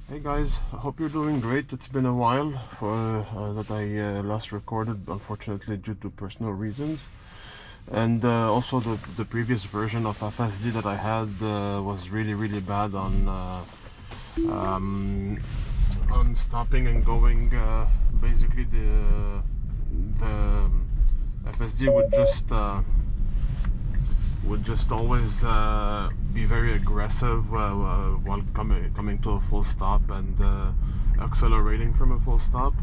Hey guys, I hope you're doing great. It's been a while that I last recorded, unfortunately due to personal reasons. And also the previous version of FSD that I had was really bad on stopping and going. Basically the FSD would just always be very aggressive while coming to a full stop and accelerating from a full stop.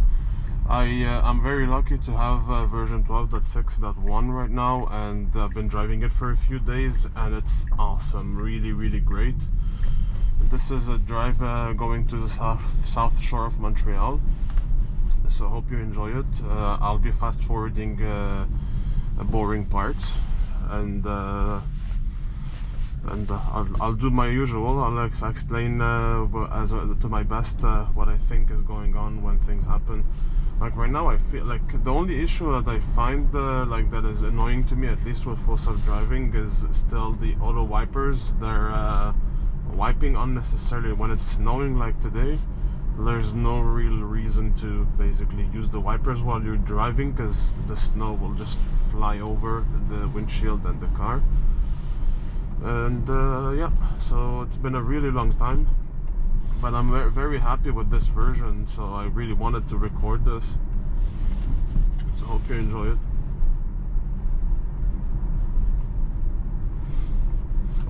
I'm very lucky to have version 12.6.1 right now, and I've been driving it for a few days and it's awesome, really great. This is a drive going to the south shore of Montreal, so I hope you enjoy it. I'll be fast forwarding boring parts, and I'll do my usual. I'll explain to my best what I think is going on when things happen. Like right now, I feel like the only issue that I find like that is annoying to me, at least with full self-driving, is still the auto wipers. They're wiping unnecessarily when it's snowing like today. There's no real reason to basically use the wipers while you're driving, because the snow will just fly over the windshield and the car. And yeah, so it's been a really long time, but I'm very happy with this version, so I really wanted to record this. So hope you enjoy it.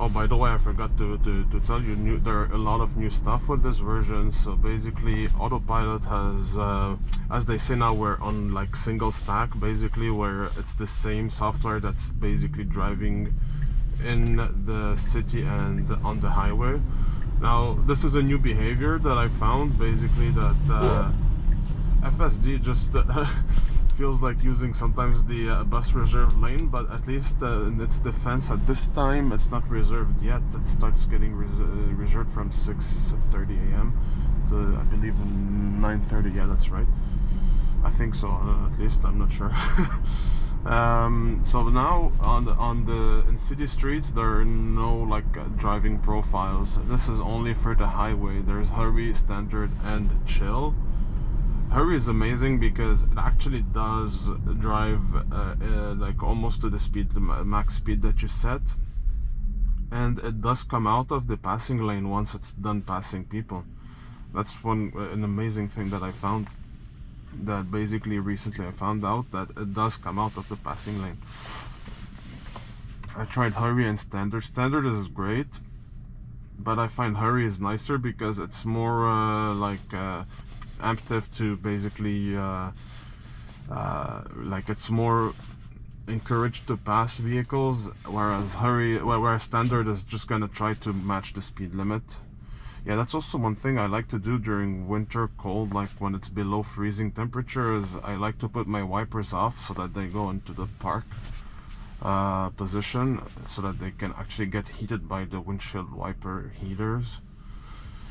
Oh, by the way, I forgot to tell you, there are a lot of new stuff with this version. So basically, Autopilot has, as they say now, we're on like single stack, basically, where it's the same software that's basically driving in the city and on the highway. Now, this is a new behavior that I found, basically, that FSD just feels like using sometimes the bus reserved lane, but at least in its defense, at this time it's not reserved yet. It starts getting reserved from 6:30 a.m. to, I believe, 9:30. Yeah, that's right. I think so. At least I'm not sure. So now in city streets there are no like driving profiles. This is only for the highway. There's hurry, standard, and chill. Hurry is amazing because it actually does drive like almost to the speed, the max speed that you set, and it does come out of the passing lane once it's done passing people. That's an amazing thing that I found. That basically recently I found out that it does come out of the passing lane. I tried hurry and standard. Standard is great, but I find hurry is nicer because it's more active to basically like it's more encouraged to pass vehicles, whereas standard is just gonna try to match the speed limit. Yeah, that's also one thing I like to do during winter cold, like when it's below freezing temperature, is I like to put my wipers off so that they go into the park position, so that they can actually get heated by the windshield wiper heaters,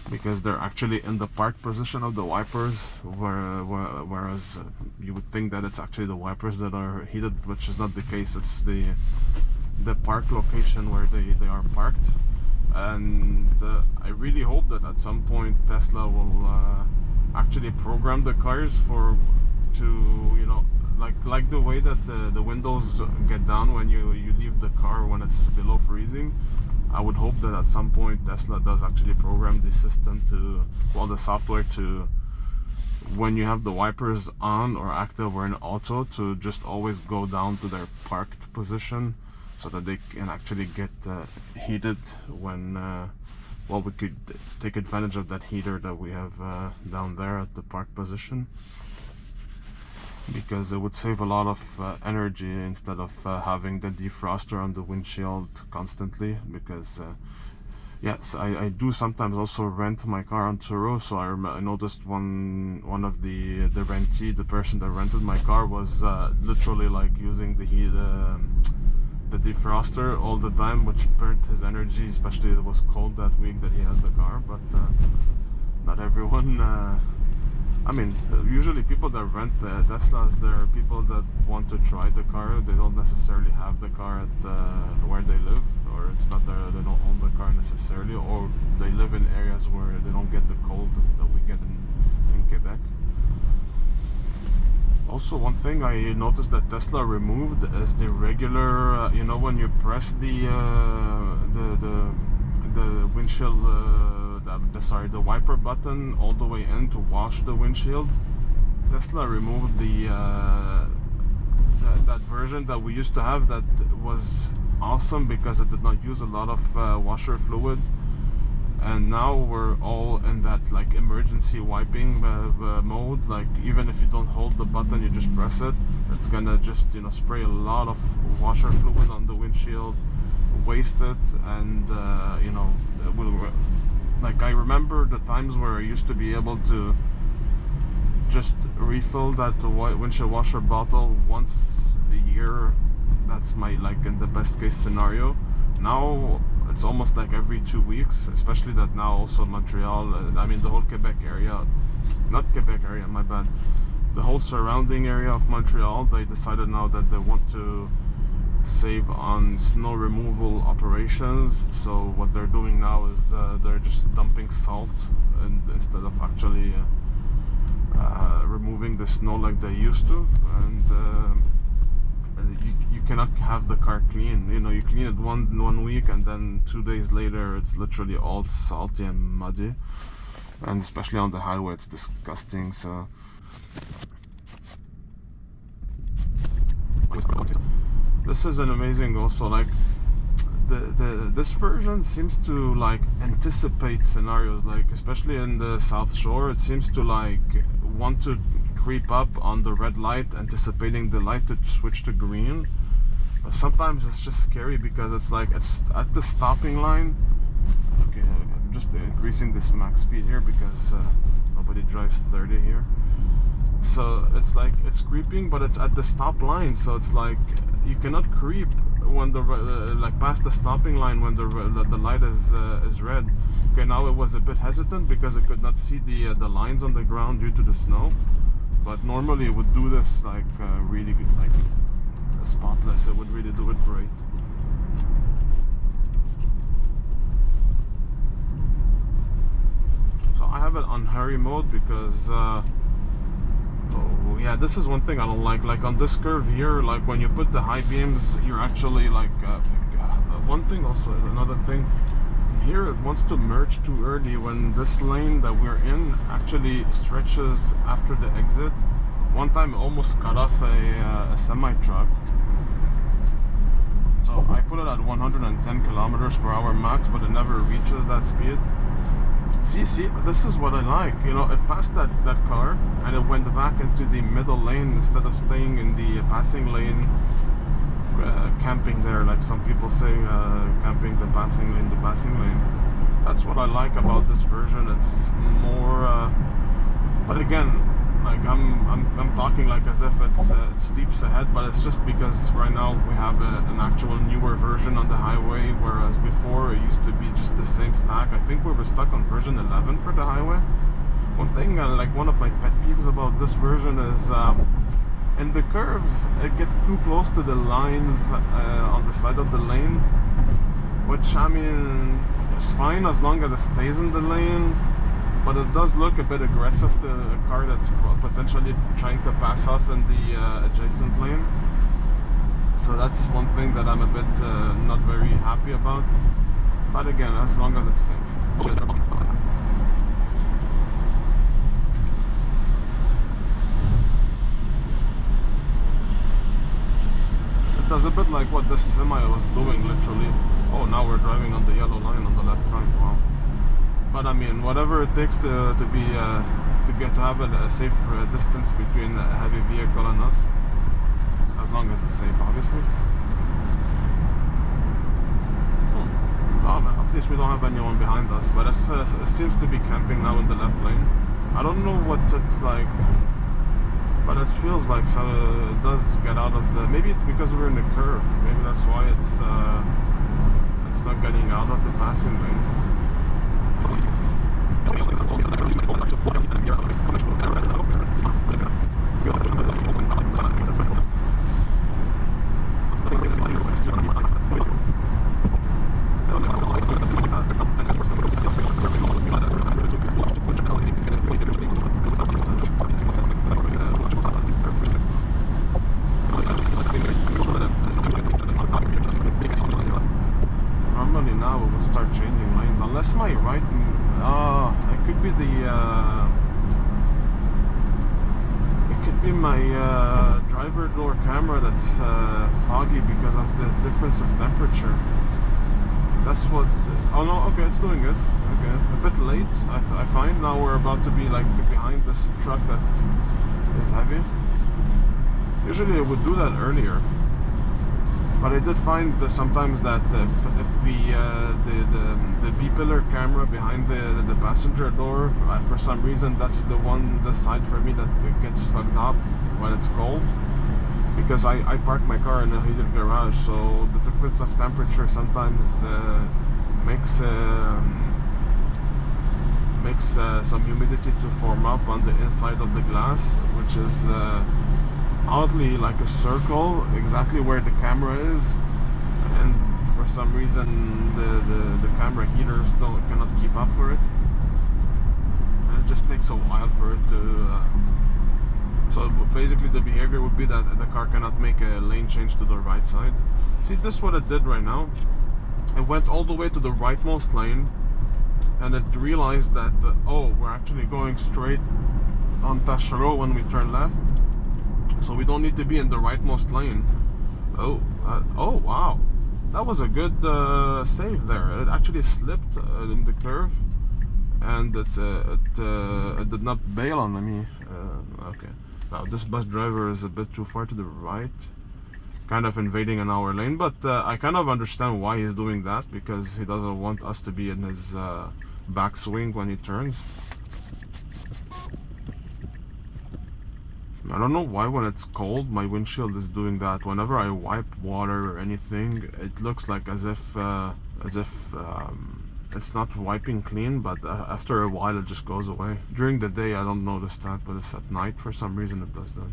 because they're actually in the park position of the wipers, whereas you would think that it's actually the wipers that are heated, which is not the case. It's the park location where they are parked. And I really hope that at some point Tesla will actually program the cars to you know, like the way that the windows get down when you leave the car when it's below freezing. I would hope that at some point Tesla does actually program the system to, well, the software to, when you have the wipers on or active or in auto, to just always go down to their parked position, so that they can actually get heated when, well, we could take advantage of that heater that we have down there at the park position, because it would save a lot of energy instead of having the defroster on the windshield constantly. Because yes, I do sometimes also rent my car on Turo, so I noticed one of the rentee, the person that rented my car, was literally like using the defroster all the time, which burnt his energy, especially it was cold that week that he had the car. But not everyone I mean, usually people that rent Teslas, they're people that want to try the car. They don't necessarily have the car at where they live, or it's not their, they don't own the car necessarily, or they live in areas where they don't get the cold that we get in Quebec. Also, one thing I noticed that Tesla removed is the regular, you know, when you press the windshield, the wiper button all the way in to wash the windshield. Tesla removed that version that we used to have that was awesome because it did not use a lot of washer fluid. And now we're all in that like emergency wiping mode. Like even if you don't hold the button, you just press it, it's gonna just, you know, spray a lot of washer fluid on the windshield, waste it, and you know, it will, like I remember the times where I used to be able to just refill that windshield washer bottle once a year. That's my, like, in the best case scenario. Now it's almost like every 2 weeks, especially that now also Montreal, I mean the whole Quebec area, not Quebec area, my bad, the whole surrounding area of Montreal, they decided now that they want to save on snow removal operations. So what they're doing now is they're just dumping salt and instead of actually removing the snow like they used to. And you cannot have the car clean. You know, you clean it one week and then 2 days later it's literally all salty and muddy, and especially on the highway it's disgusting. So this is an amazing also, like this version seems to like anticipate scenarios, like especially in the South Shore, it seems to like want to creep up on the red light, anticipating the light to switch to green. But sometimes it's just scary because it's like it's at the stopping line. Okay, I'm just increasing this max speed here because nobody drives 30 here. So it's like it's creeping, but it's at the stop line. So it's like you cannot creep when the like past the stopping line when the light is red. Okay, now it was a bit hesitant because it could not see the lines on the ground due to the snow. But normally it would do this like really good, like spotless. It would really do it great. So I have it on hurry mode because oh yeah, this is one thing I don't like. Like on this curve here, like when you put the high beams, you're actually like one thing also, another thing here, it wants to merge too early when this lane that we're in actually stretches after the exit. One time it almost cut off a semi-truck. So I put it at 110 kilometers per hour max, but it never reaches that speed. See, this is what I like. You know, it passed that car and it went back into the middle lane instead of staying in the passing lane, camping there, like some people say, camping the passing lane. That's what I like about this version. It's more, but again, like I'm talking like as if it's leaps ahead, but it's just because right now we have an actual newer version on the highway, whereas before it used to be just the same stack. I think we were stuck on version 11 for the highway. One thing, like one of my pet peeves about this version is in the curves it gets too close to the lines on the side of the lane, which I mean is fine as long as it stays in the lane. But it does look a bit aggressive to a car that's potentially trying to pass us in the adjacent lane. So that's one thing that I'm a bit not very happy about. But again, as long as it's safe. It does a bit like what this semi was doing, literally. Oh, now we're driving on the yellow line on the left side. Wow. But I mean, whatever it takes to have a safe distance between a heavy vehicle and us, as long as it's safe, obviously. Oh, at least we don't have anyone behind us, but it seems to be camping now in the left lane. I don't know what it's like, but it feels like it does get out of the. Maybe it's because we're in the curve. Maybe that's why it's not getting out of the passing lane. Normally now we would start changing lanes, unless my right, it could be my driver door camera that's foggy because of the difference of temperature. That's what. Oh no, okay, it's doing good. Okay, a bit late. I find now we're about to be like behind this truck that is heavy. Usually I would do that earlier, but I did find sometimes that if the B-pillar camera behind the passenger door, for some reason that's the side for me that gets fucked up when it's cold, because I park my car in a heated garage, so the difference of temperature sometimes makes some humidity to form up on the inside of the glass, which is oddly like a circle exactly where the camera is, and for some reason the camera heaters cannot keep up for it, and it just takes a while for it to so basically the behavior would be that the car cannot make a lane change to the right side. See, this is what it did right now. It went all the way to the rightmost lane, and it realized that oh, we're actually going straight on Taschereau when we turn left, so we don't need to be in the rightmost lane. Oh wow, that was a good save there. It actually slipped in the curve, and it did not bail on me. Okay, now this bus driver is a bit too far to the right, kind of invading in our lane, but I kind of understand why he's doing that, because he doesn't want us to be in his backswing when he turns. I don't know why when it's cold my windshield is doing that. Whenever I wipe water or anything, it looks like as if it's not wiping clean, but after a while it just goes away. During the day I don't notice that, but it's at night for some reason it does that.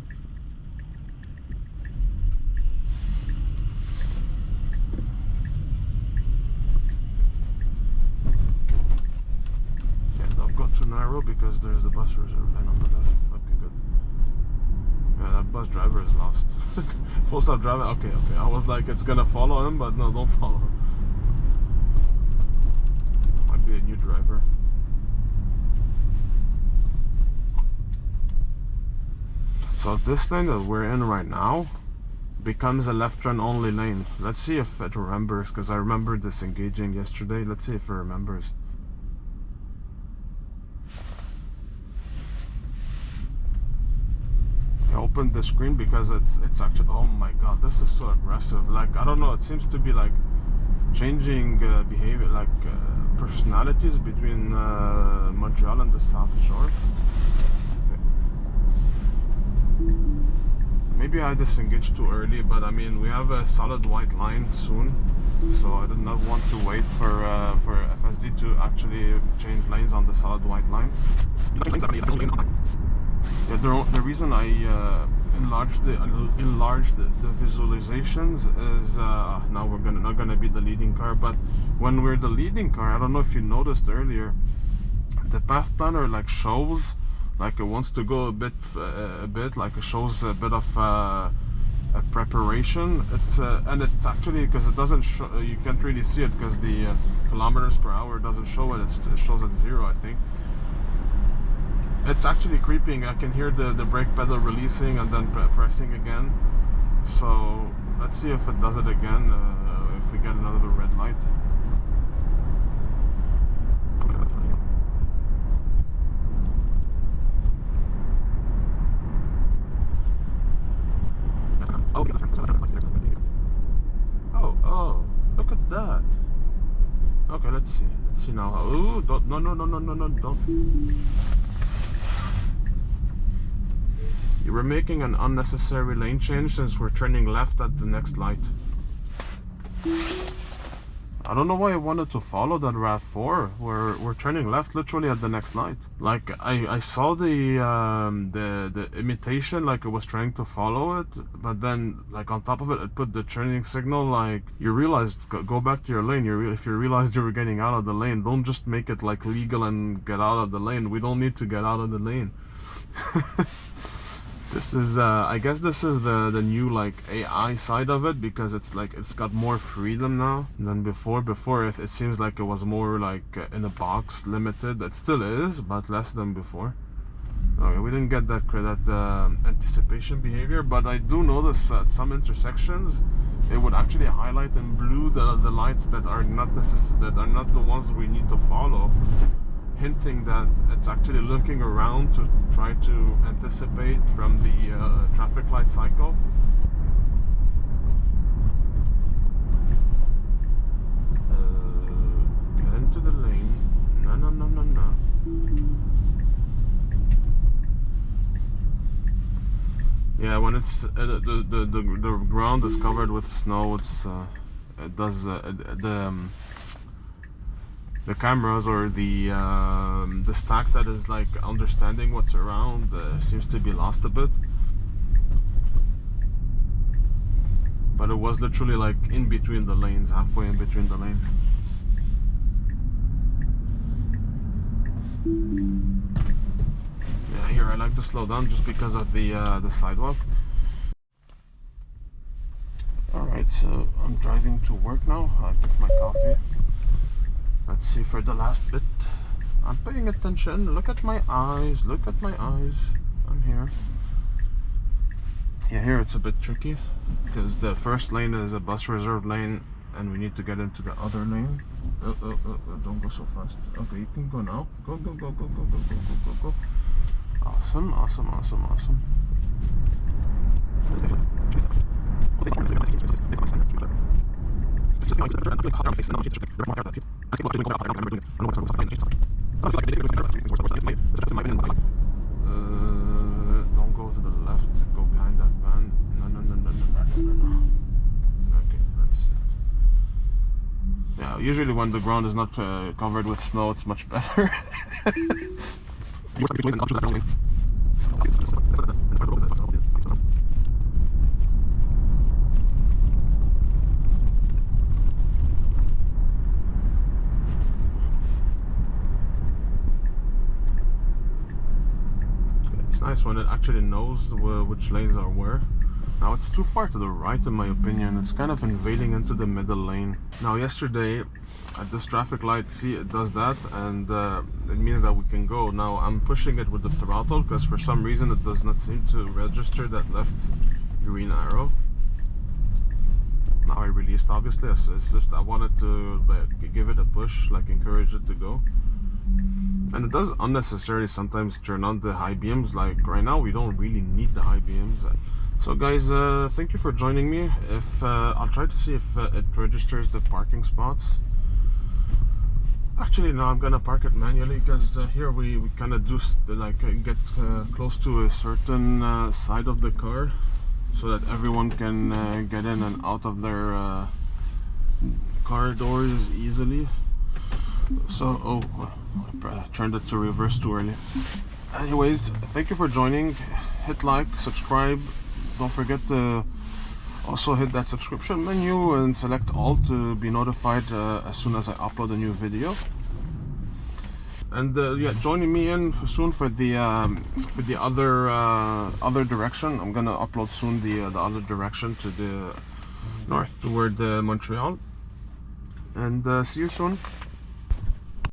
Yeah, don't go too narrow because there's the bus reserve lane on the left. Okay, good. Yeah, that bus driver is lost. Full stop driving. Okay. I was like, it's gonna follow him, but no, don't follow him. Might be a new driver. So this lane that we're in right now becomes a left turn only lane. Let's see if it remembers, because I remember disengaging yesterday. Let's see if it remembers. I opened the screen because it's actually, oh my god, this is so aggressive. Like, I don't know, it seems to be like changing behavior, like personalities between Montreal and the South Shore. Okay. Maybe I disengaged too early, but I mean, we have a solid white line soon, so I did not want to wait for FSD to actually change lanes on the solid white line. Yeah, the reason I enlarged the visualizations is now we're not gonna be the leading car, but when we're the leading car, I don't know if you noticed earlier, the path planner like shows like it wants to go a bit like it shows a bit of a preparation. And it's actually, because it doesn't show, you can't really see it because the kilometers per hour doesn't show it. It shows at 0, I think. It's actually creeping. I can hear the brake pedal releasing and then pressing again. So let's see if it does it again, if we get another red light. Oh, look at that. Okay, let's see now. Ooh, no, don't. You were making an unnecessary lane change since we're turning left at the next light. I don't know why I wanted to follow that RAV4. We're turning left literally at the next light. Like I saw the imitation, like it was trying to follow it, but then like on top of it, it put the turning signal. Like you realized, go back to your lane. If you realized you were getting out of the lane, don't just make it like legal and get out of the lane. We don't need to get out of the lane. This is I guess this is the new like AI side of it, because it's like it's got more freedom now than before. Before it seems like it was more like in a box, limited. It still is, but less than before. Okay, we didn't get that anticipation behavior, but I do notice at some intersections it would actually highlight in blue the lights that are not the ones we need to follow, hinting that it's actually looking around to try to anticipate from the traffic light cycle. Get into the lane. No, no, no, no, no. Yeah, when it's the ground is covered with snow, it does the cameras or the stack that is like understanding what's around seems to be lost a bit. But it was literally like in between the lanes, halfway in between the lanes. Yeah, here I like to slow down just because of the sidewalk. Alright, so I'm driving to work now. I picked my coffee. Let's see for the last bit. I'm paying attention. Look at my eyes. Look at my eyes. I'm here. Yeah, here it's a bit tricky because the first lane is a bus reserve lane and we need to get into the other lane. Don't go so fast. Okay, you can go now. Go, go, go, go, go, go, go, go, go, go. Awesome, awesome, awesome, awesome. Don't go to the left, go behind that van. No, no, no, no, no, no, no, no. Okay, that's it. Yeah, usually when the ground is not covered with snow, it's much better. It's nice when it actually knows which lanes are where. Now it's too far to the right in my opinion. It's kind of invading into the middle lane. Now yesterday at this traffic light, see, it does that and it means that we can go. Now I'm pushing it with the throttle because for some reason it does not seem to register that left green arrow. Now I released, obviously. It's just I wanted to give it a push, like encourage it to go. And it does unnecessarily sometimes turn on the high beams. Like right now we don't really need the high beams. So guys, thank you for joining me. If I'll try to see if it registers the parking spots. Actually no, I'm gonna park it manually because here we kind of do like get close to a certain side of the car so that everyone can get in and out of their car doors easily. So, oh, I turned it to reverse too early. Anyways, thank you for joining. Hit like, subscribe. Don't forget to also hit that subscription menu and select all to be notified as soon as I upload a new video. And yeah, joining me in soon for the other direction. I'm gonna upload soon the other direction to the north toward Montreal. And see you soon.